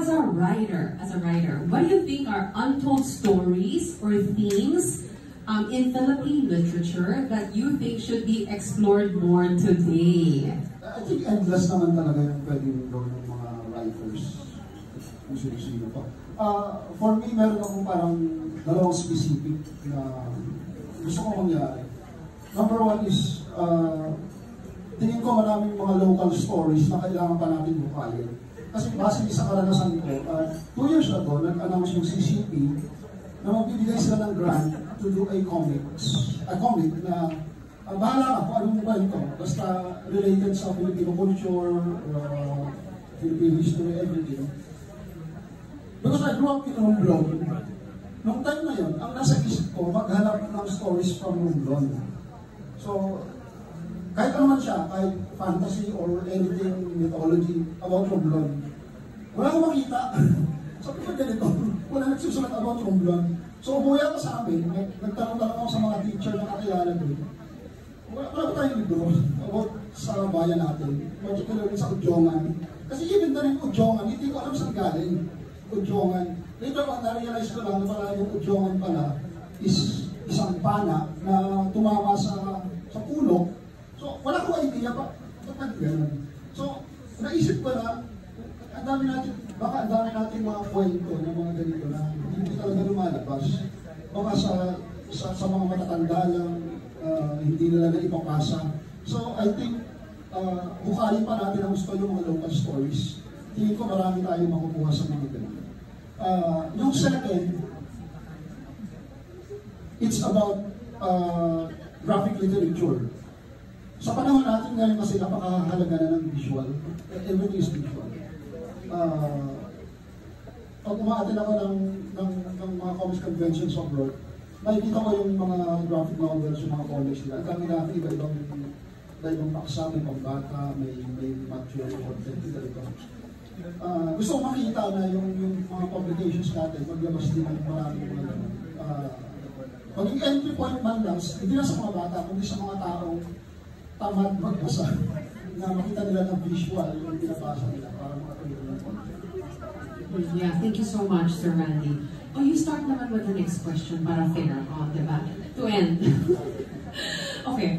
as a writer, what do you think are untold stories or themes in Philippine literature that you think should be explored more today? I think endless naman talaga yung pwedeng gawin ng mga writers. Kung sino-sino pa. For me, meron akong parang dalawang specific na gusto ko mangyari. Number one is, tingin ko maraming mga local stories na kailangan pa natin bukayin. Kasi base sa karanasan ko, 2 years ago, nag-announce yung CCP na magbibigay sila ng grant to do a comic na bahala ka kung anong ba ito. Basta related sa Filipino culture, Filipino history, everything. Because I grew up in Romblon, noong time na yun, ang nasa isip ko, maghanap ng stories from Romblon. So, kahit ano man siya, kahit fantasy or anything, mythology about Romblon, wala akong makita. Sabi ko ganito, wala nagsusulat about Romblon. So umuwi ako sa amin, nagtanong-tanong ako sa mga teacher na kakilala doon. Wala ko tayong libro about sa bayan natin, particularly sa Udjongan. Kasi even na rin Udjongan, hindi ko alam saan galing. Udjongan. Later on, na-realize ko lang na pala yung Udjongan pala is isang pana na tumama sa puno. So, wala ko idea pa. Ba't gano'n? So, naisip ko na, baka ang dami natin mga kwento ng mga ganito na hindi talaga lumalabas. Baka sa mga matatanda lang, hindi nila na ipapasa. So, I think, bukayin pa natin ang gusto yung mga local stories. Tingin ko marami tayong makukuha sa mga ganito. Yung second, it's about graphic literature. Sa panahon natin ngayon kasi napakahalaga na ng visual. Everything is visual. Pag umaatin ako ng mga comics conventions abroad, makikita ko yung mga graphic novels, yung mga comics nila. Ang dami natin, iba-ibang paksa, may pambata, may mature content dito. Gusto ko makita na yung mga publications natin, maglabas din ng maraming mga gano'n. Maging entry point man lang, hindi na sa mga bata, kundi sa mga taong tamad magbasa, na makita nila ng visual yung pinabasa nila para makatulong ng content. Yeah, thank you so much, Sir Randy. Oh, you start naman with the next question para fair, diba? To end. Okay.